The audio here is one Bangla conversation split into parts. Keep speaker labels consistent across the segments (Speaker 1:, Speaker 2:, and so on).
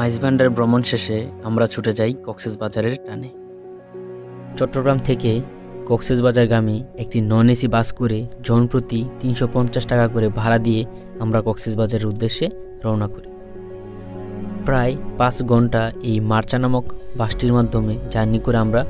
Speaker 1: মাইজভান্ডার ভ্রমণ শেষে আমরা ছুটে যাই কক্সবাজারের টানে। চট্টগ্রাম থেকে কক্সবাজারগামী একটি নন এসি বাস করে জনপ্রতি ৩৫০ টাকা করে ভাড়া দিয়ে আমরা কক্সবাজারের উদ্দেশ্যে রওনা করি। প্রায় ৫ ঘন্টা এই মার্চা নামক বাসটির মাধ্যমে জার্নি করে আমরা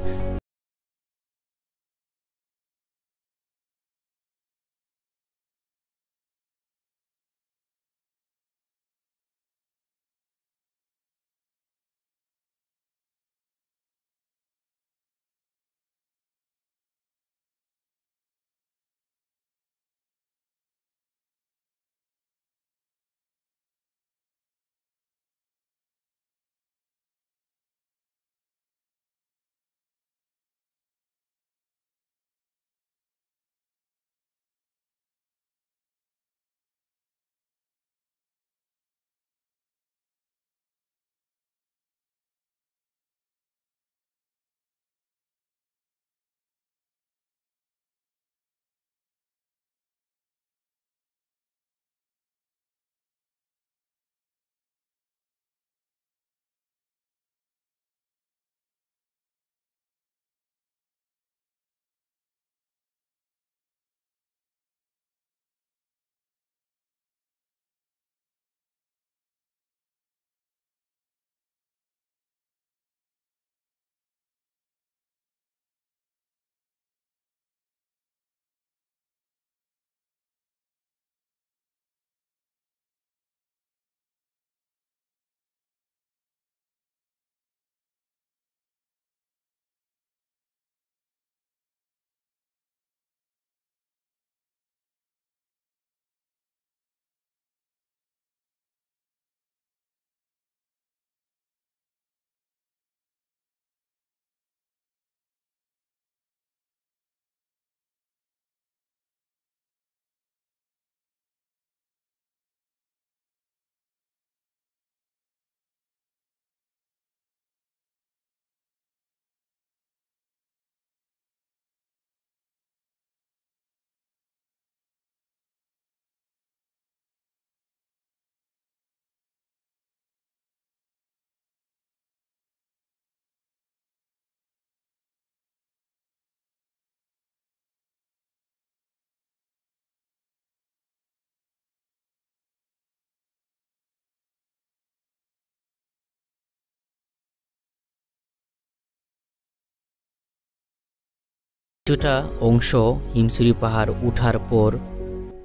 Speaker 1: কিছুটা অংশ হিমছড়ি পাহাড় উঠার পর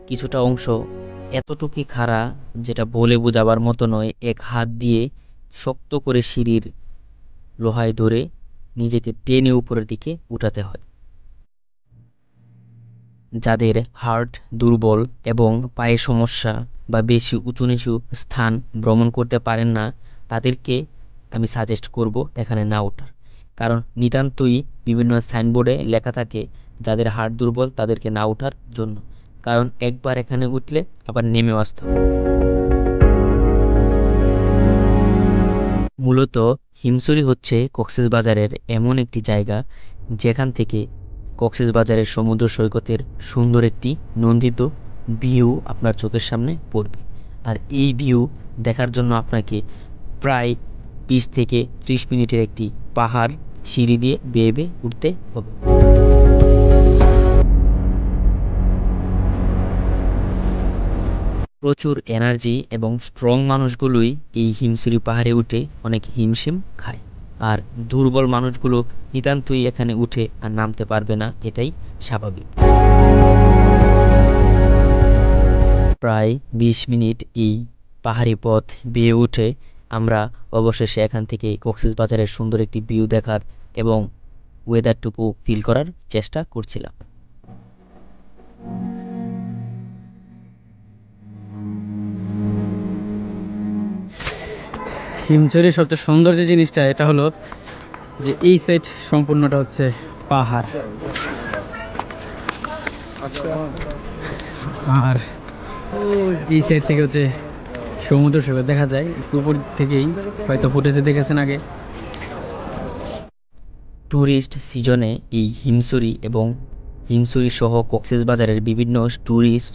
Speaker 1: কিছুটা অংশ এতটুকুই খাড়া যেটা বলে বোঝাবার মতো নয়। এক হাত দিয়ে শক্ত করে সিঁড়ির লোহায় ধরে নিজেকে টেনে উপরের দিকে উঠাতে হয়। যাদের হার্ট দুর্বল এবং পায়ে সমস্যা বা বেশি উঁচু নিচু স্থান ভ্রমণ করতে পারেন না, তাদেরকে আমি সাজেস্ট করব এখানে না ওঠার। কারণ নিতান্তই বিভিন্ন সাইনবোর্ডে লেখা থাকে যাদের হার্ট দুর্বল তাদেরকে না ওঠার জন্য। কারণ একবার এখানে উঠলে আবার নেমেও আসতে হবে। মূলত হিমছড়ি হচ্ছে কক্সবাজারের এমন একটি জায়গা যেখান থেকে কক্সবাজারের সমুদ্র সৈকতের সুন্দর একটি নন্দিত ভিউ আপনার চোখের সামনে পড়বে। আর এই ভিউ দেখার জন্য আপনাকে প্রায় 20 থেকে 30 মিনিটের একটি পাহাড় সিঁড়ি দিয়ে বেয়ে বেয়ে উঠতে হবে। প্রচুর এনার্জি এবং স্ট্রং মানুষগুলোই এই হিমছড়ি পাহাড়ে উঠে অনেক হিমশিম খায়, আর দুর্বল মানুষগুলো নিতান্তই এখানে উঠে আর নামতে পারবে না, এটাই স্বাভাবিক। প্রায় 20 মিনিট এই পাহাড়ি পথ বেয়ে উঠে আমরা অবশেষে এখান থেকে কক্সবাজারের সুন্দর একটি ভিউ দেখার এবং ওয়েদারটুকু ফিল করার চেষ্টা করছিলাম।
Speaker 2: হিমছড়ির সবচেয়ে সুন্দর যে জিনিসটা এটা হলো যে এই সাইড সম্পূর্ণটা হচ্ছে পাহাড়, আর এই সাইড থেকে হচ্ছে সমুদ্র সৈকত দেখা যায়। একটু উপর থেকেই হয়তো ফুটেজে দেখেছেন আগে।
Speaker 1: ট্যুরিস্ট সিজনে এই হিমছড়ি এবং হিমছড়ি সহ কক্সবাজারের বিভিন্ন ট্যুরিস্ট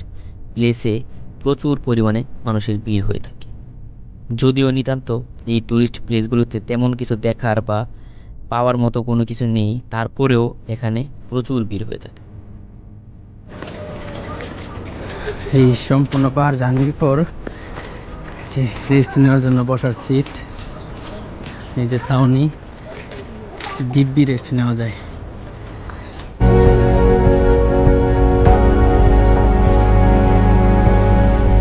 Speaker 1: প্লেসে প্রচুর পরিমাণে মানুষের ভিড় হয়ে থাকে। যদিও নিতান্ত এই ট্যুরিস্ট প্লেসগুলোতে তেমন কিছু দেখার বা পাওয়ার মতো কোনো কিছু নেই, তারপরেও এখানে প্রচুর ভিড় হয়ে থাকে।
Speaker 2: এই সম্পূর্ণ পাহাড় জার্নির পর যে রেস্ট নেওয়ার জন্য বসার সিট, এই যে ছাউনি, দিব্যি রেস্ট নেওয়া যায়।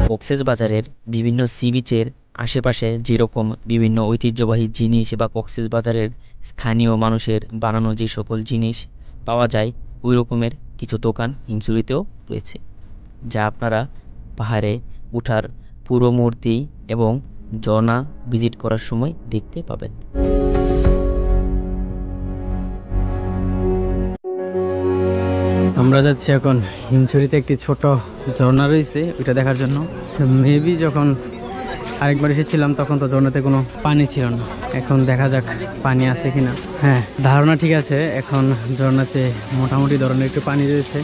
Speaker 1: কক্সবাজারের বিভিন্ন সি বিচের আশেপাশে যেরকম বিভিন্ন ঐতিহ্যবাহী জিনিস বা কক্সবাজারের স্থানীয় মানুষের বানানো যে সকল জিনিস পাওয়া যায়, ওই রকমের কিছু দোকান হিমছড়িতেও রয়েছে, যা আপনারা পাহাড়ে ওঠার পুরো মুহূর্তেই এবং ঝর্ণা ভিজিট করার সময় দেখতে পাবেন।
Speaker 2: আমরা যাচ্ছি এখন হিমছড়িতে, একটি ছোট ঝর্ণা রয়েছে ওইটা দেখার জন্য। মেবি যখন আরেকবার এসেছিলাম তখন তো ঝর্ণাতে কোনো পানি ছিল না, এখন দেখা যাক পানি আছে কিনা। হ্যাঁ, ধারণা ঠিক আছে, এখন ঝর্ণাতে মোটামুটি ধরনের একটু পানি রয়েছে।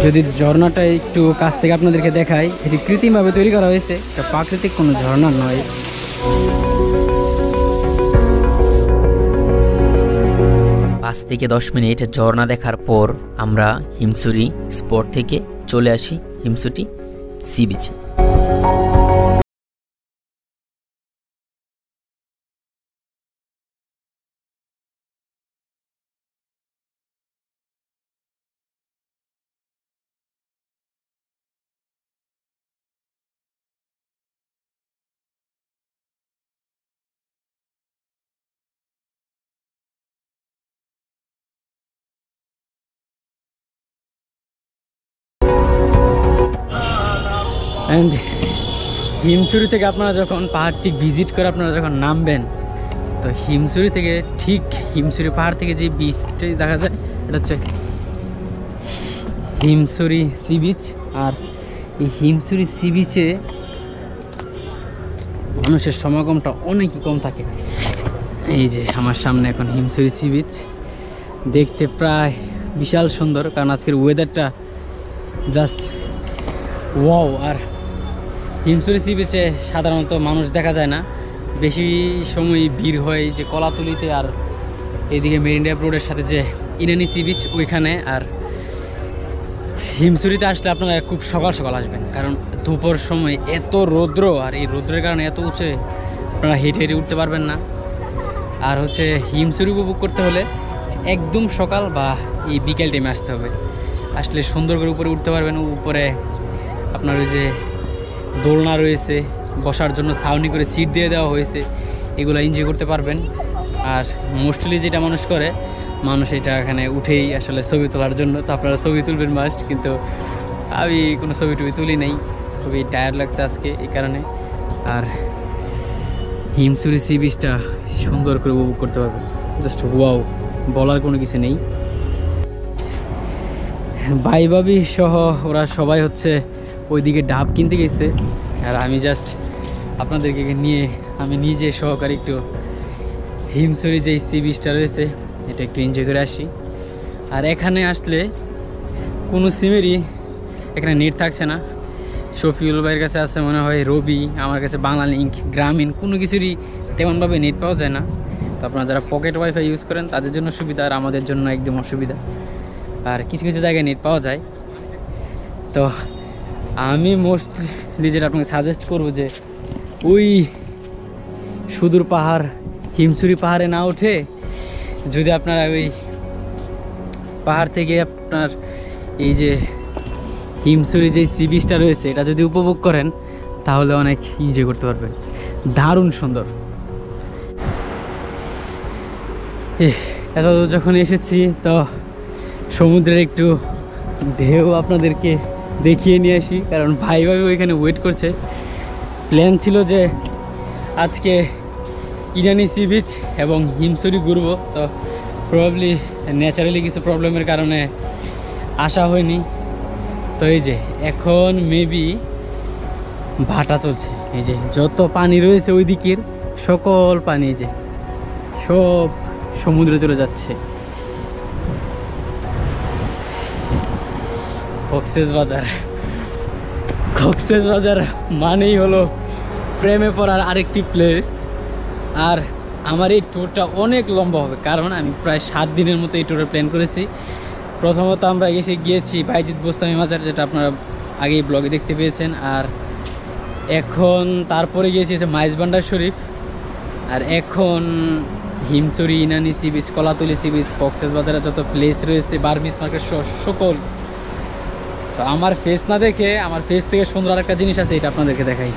Speaker 2: যদি ঝর্ণাটা একটু কাছ থেকে আপনাদেরকে দেখাই, এটি কৃত্রিমভাবে তৈরি করা হয়েছে, এটা প্রাকৃতিক কোনো ঝর্ণা নয়।
Speaker 1: 5 থেকে 10 মিনিট ঝর্ণা দেখার পর আমরা হিমছড়ি স্পট থেকে চলে আসি হিমছড়ি সি বিচে।
Speaker 2: অ্যান্ড হিমছড়ি থেকে আপনারা যখন পাহাড়টি ভিজিট করে আপনারা যখন নামবেন, তো হিমছড়ি থেকে ঠিক হিমছড়ি পাহাড় থেকে যে বিচটি দেখা যায়, এটা হচ্ছে হিমছড়ি সি বিচ। আর এই হিমছড়ি সি বিচে মানুষের সমাগমটা অনেকই কম থাকে। এই যে আমার সামনে এখন হিমছড়ি সি বিচ, দেখতে প্রায় বিশাল সুন্দর, কারণ আজকের ওয়েদারটা জাস্ট ওয়াও। আর হিমছড়ি সি বিচে সাধারণত মানুষ দেখা যায় না, বেশি সময় ভিড় হয় যে কলাতলিতে আর এইদিকে মেরিন ড্রাইভ রোডের সাথে যে ইনানি সি বিচ ওইখানে। আর হিমছড়িতে আসলে আপনারা খুব সকাল সকাল আসবেন, কারণ দুপুর সময় এত রৌদ্র, আর এই রৌদ্রের কারণে এত উঁচে আপনারা হেঁটে হেঁটে উঠতে পারবেন না। আর হচ্ছে হিমছড়ি উপভোগ করতে হলে একদম সকাল বা এই বিকেল টাইমে আসতে হবে, আসলে সুন্দর করে উপরে উঠতে পারবেন। উপরে আপনার ওই যে দোলনা রয়েছে, বসার জন্য ছাউনি করে সিট দিয়ে দেওয়া হয়েছে, এগুলো এনজয় করতে পারবেন। আর মোস্টলি যেটা মানুষ এটা এখানে উঠেই আসলে ছবি তোলার জন্য, তো আপনারা ছবি তুলবেন মাস্ট, কিন্তু আমি কোনো ছবি টবি তুলি নেই, খুবই টায়ার্ড লাগছে আজকে এই কারণে। আর হিমছড়ি সি বিচটা সুন্দর করে উপভোগ করতে পারবেন, জাস্ট ওয়াও, বলার কোনো কিছু নেই। ভাই ভাবি সহ ওরা সবাই হচ্ছে ওইদিকে ডাব কিনতে গেছে, আর আমি জাস্ট আপনাদেরকে নিয়ে আমি নিজে সহকারে একটু হিমছড়ি যে সি বিচটা রয়েছে এটা একটু এনজয় করে আসি। আর এখানে আসলে কোনো সিমেরই এখানে নেট থাকছে না। শফিউল ভাইয়ের কাছে আছে মনে হয় রবি, আমার কাছে বাংলালিংক, গ্রামীণ, কোনো কিছুরই তেমনভাবে নেট পাওয়া যায় না। তো আপনারা যারা পকেট ওয়াইফাই ইউজ করেন তাদের জন্য সুবিধা, আর আমাদের জন্য একদম অসুবিধা। আর কিছু কিছু জায়গায় নেট পাওয়া যায়। তো আমি মোস্টলি যেটা আপনাকে সাজেস্ট করবো যে ওই সুদূর পাহাড় হিমছড়ি পাহাড়ে না উঠে যদি আপনারা ওই পাহাড় থেকে আপনার এই যে হিমছড়ি যে সি বিচটা রয়েছে এটা যদি উপভোগ করেন তাহলে অনেক এনজয় করতে পারবেন, দারুণ সুন্দর। এত যখন এসেছি তো সমুদ্রের একটু ঢেউ আপনাদেরকে দেখিয়ে নিয়ে আসি, কারণ ভাই ওইখানে ওয়েট করছে। প্ল্যান ছিল যে আজকে ইরানি সি বিচ এবং হিমছড়ি ঘুরবো, তো প্রবাবলি ন্যাচারালি কিছু প্রবলেমের কারণে আসা হয়নি। তো এই যে এখন মেবি ভাটা চলছে, এই যে যত পানি রয়েছে ওই দিকের সকল পানি যে সব সমুদ্রে চলে যাচ্ছে। কক্সবাজার কক্সবাজার মানেই হলো প্রেমে পড়ার আরেকটি প্লেস। আর আমার এই ট্যুরটা অনেক লম্বা হবে, কারণ আমি প্রায় 7 দিনের মতো এই ট্যুরের প্ল্যান করেছি। প্রথমত আমরা গিয়েছি বাইজিদ বোস্তামি মাজার, যেটা আপনারা আগেই ব্লগে দেখতে পেয়েছেন। আর এখন তারপরে গিয়েছি মাইজবান্ডার শরীফ, আর এখন Himchari, Inani sea beach, Kolatoli sea beach, কক্সবাজারের যত প্লেস রয়েছে, বার্মিস মার্কেট সকল। তো আমার ফেস না দেখে, আমার ফেস থেকে সুন্দর আরেকটা জিনিস আছে, এটা আপনাদেরকে দেখাই।